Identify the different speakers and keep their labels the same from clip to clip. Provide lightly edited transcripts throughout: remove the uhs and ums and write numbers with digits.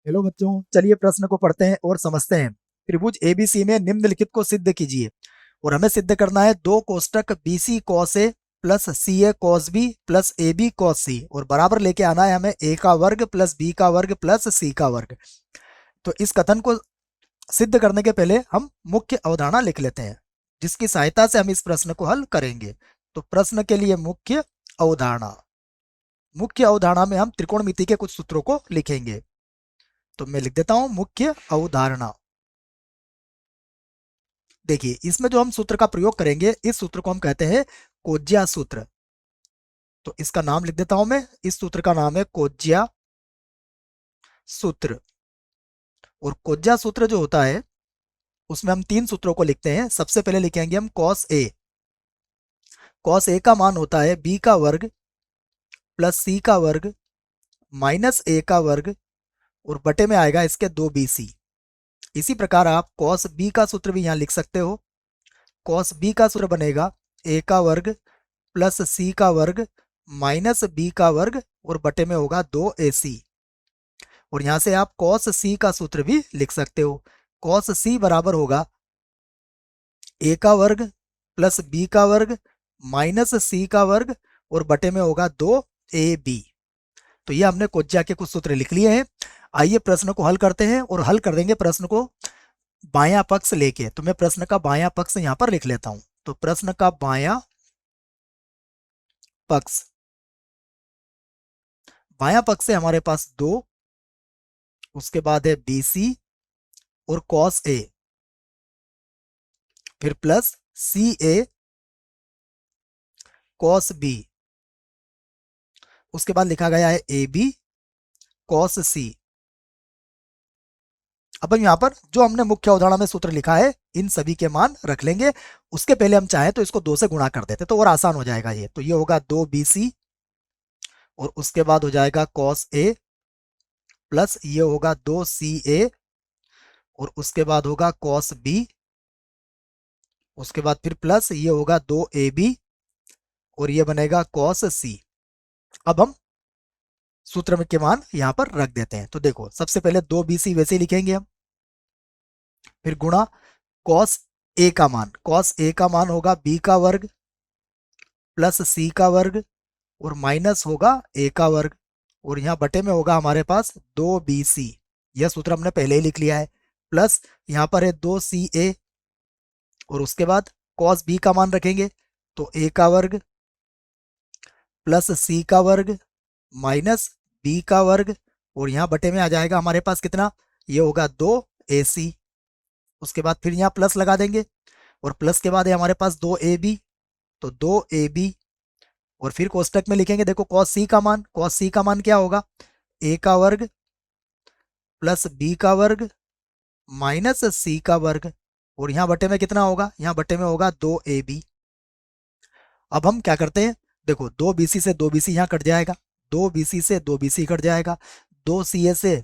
Speaker 1: Hello बच्चों, चलिए प्रश्न को पढ़ते हैं और समझते हैं। त्रिभुज एबीसी में निम्नलिखित को सिद्ध कीजिए। और हमें सिद्ध करना है दो कोष्टक BC cos A plus C A cos B plus A B cos C और बराबर लेके आना है हमें ए का वर्ग प्लस बी का वर्ग प्लस सी का वर्ग। तो इस कथन को सिद्ध करने के पहले हम मुख्य अवधारणा लिख लेते हैं, जिसकी सहायता से हम इस प्रश्न को हल करेंगे। तो प्रश्न के लिए मुख्य अवधारणा में हम त्रिकोणमिति के कुछ सूत्रों को लिखेंगे। तो मैं लिख देता हूं मुख्य अवधारणा। देखिए, इसमें जो हम सूत्र का प्रयोग करेंगे, इस सूत्र को हम कहते हैं कोज्या सूत्र। तो इसका नाम लिख देता हूं मैं। इस सूत्र का नाम है कोज्या सूत्र। और कोज्या सूत्र जो होता है, उसमें हम तीन सूत्रों को लिखते हैं। सबसे पहले लिखेंगे हम कॉस ए। कॉस ए का मान होता है बी का वर्ग प्लस सी का वर्ग माइनस ए का वर्ग और बटे में आएगा इसके 2bc। इसी प्रकार आप कॉस बी का सूत्र भी यहां लिख सकते हो। कॉस बी का सूत्र बनेगा ए का वर्ग प्लस सी का वर्ग माइनस बी का वर्ग और बटे में होगा 2ac। और यहां से आप कॉस सी का सूत्र भी लिख सकते हो। कॉस सी बराबर होगा ए का वर्ग प्लस बी का वर्ग माइनस सी का वर्ग और बटे में होगा 2ab। तो ये हमने कोज्या के कुछ सूत्र लिख लिए हैं। आइए प्रश्न को हल करते हैं और हल कर देंगे प्रश्न को बायां पक्ष लेके। तो मैं प्रश्न का बायां पक्ष यहां पर लिख लेता हूं। तो प्रश्न का बायां पक्ष, बायां पक्ष से हमारे पास 2, उसके बाद है BC और cos A, फिर प्लस CA cos B, उसके बाद लिखा गया है AB cos C। अब हम यहाँ पर जो हमने मुख्य अवधारणा में सूत्र लिखा है, इन सभी के मान रख लेंगे। उसके पहले हम चाहें तो इसको 2 से गुणा कर देते तो और आसान हो जाएगा ये। तो ये होगा 2BC और उसके बाद हो जाएगा cos A प्लस ये होगा 2CA और उसके बाद होगा cos B, उसके बाद फिर प्लस ये होगा 2AB और ये बनेगा cos C। अब हम सूत्र में के मान यहां पर रख देते हैं। तो देखो, सबसे पहले 2BC वैसे ही लिखेंगे हम, फिर गुणा cos A का मान। cos A का मान होगा B का वर्ग प्लस C का वर्ग और माइनस होगा A का वर्ग और यहाँ बटे में होगा हमारे पास 2BC। यह सूत्र हमने पहले ही लिख लिया है। प्लस यहाँ पर है 2CA और उसके बाद cos B का मान रखेंगे तो A का वर्ग प्लस C का वर्ग माइनस B का वर्ग और यहाँ बटे में आ जाएगा हमारे पास कितना, ये होगा 2AC। उसके बाद फिर यहाँ प्लस लगा देंगे और प्लस के बाद है हमारे पास 2AB, तो 2AB और फिर कोष्टक में लिखेंगे। देखो cos C का मान, cos C का मान क्या होगा, A का वर्ग प्लस B का वर्ग माइनस C का वर्ग और यहाँ बटे में कितना होगा, यहाँ बटे में होगा 2AB। अब हम क्या करते हैं, देखो 2BC से 2BC यहाँ कट जाएगा, 2BC से 2BC कट जाएगा, 2CA से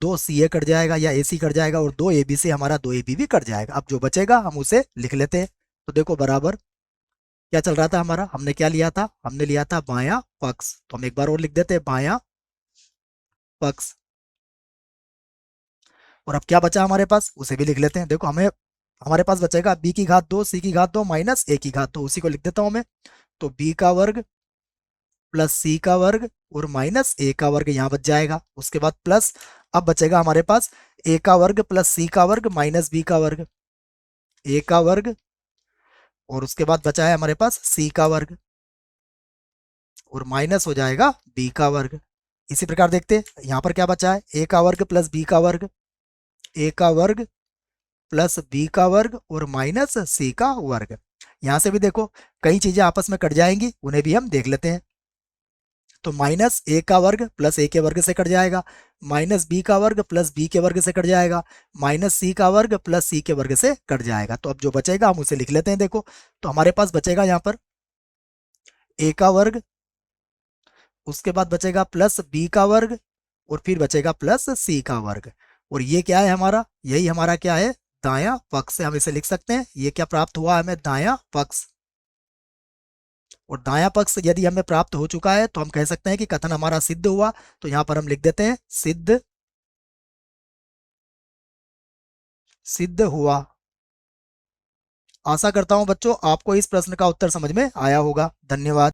Speaker 1: 2CA कट जाएगा या AC कट जाएगा और 2AB से हमारा 2AB भी कट जाएगा। अब जो बचेगा हम उसे लिख लेते हैं। तो देखो बराबर क्या चल रहा था हमारा, हमने क्या लिया था, हमने लिया था बायां पक्ष। तो हम एक बार और लिख देते हैं बायां पक्ष। और अब क्या बचा हमारे पास, उसे भी लिख लेते हैं। देखो हमें हमारे पास बचेगा b की घात 2 c की घात 2 माइनस a की घात 2, उसी को लिख देता हूं मैं। तो b का वर्ग प्लस सी का वर्ग और माइनस ए का वर्ग यहाँ बच जाएगा। उसके बाद प्लस अब बचेगा हमारे पास ए का वर्ग प्लस सी का वर्ग माइनस बी का वर्ग, ए का वर्ग और उसके बाद बचा है हमारे पास सी का वर्ग और माइनस हो जाएगा बी का वर्ग। इसी प्रकार देखते हैं यहाँ पर क्या बचा है, ए का वर्ग प्लस बी का वर्ग, ए का वर्ग प्लस बी का वर्ग और माइनस सी का वर्ग। यहां से भी देखो कई चीजें आपस में कट जाएंगी, उन्हें भी हम देख लेते हैं। तो माइनस ए का वर्ग प्लस ए के वर्ग से कट जाएगा, माइनस बी का वर्ग प्लस बी के वर्ग से कट जाएगा, माइनस सी का वर्ग प्लस सी के वर्ग से कट जाएगा। तो अब जो बचेगा हम उसे लिख लेते हैं। देखो तो हमारे पास बचेगा यहाँ पर ए का वर्ग, उसके बाद बचेगा प्लस बी का वर्ग और फिर बचेगा प्लस सी का वर्ग। और ये क्या है हमारा, यही हमारा क्या है, दायां पक्ष से हम इसे लिख सकते हैं। ये क्या प्राप्त हुआ हमें, दायां पक्ष। और दायां पक्ष यदि हमें प्राप्त हो चुका है तो हम कह सकते हैं कि कथन हमारा सिद्ध हुआ। तो यहां पर हम लिख देते हैं सिद्ध सिद्ध हुआ। आशा करता हूं बच्चों आपको इस प्रश्न का उत्तर समझ में आया होगा। धन्यवाद।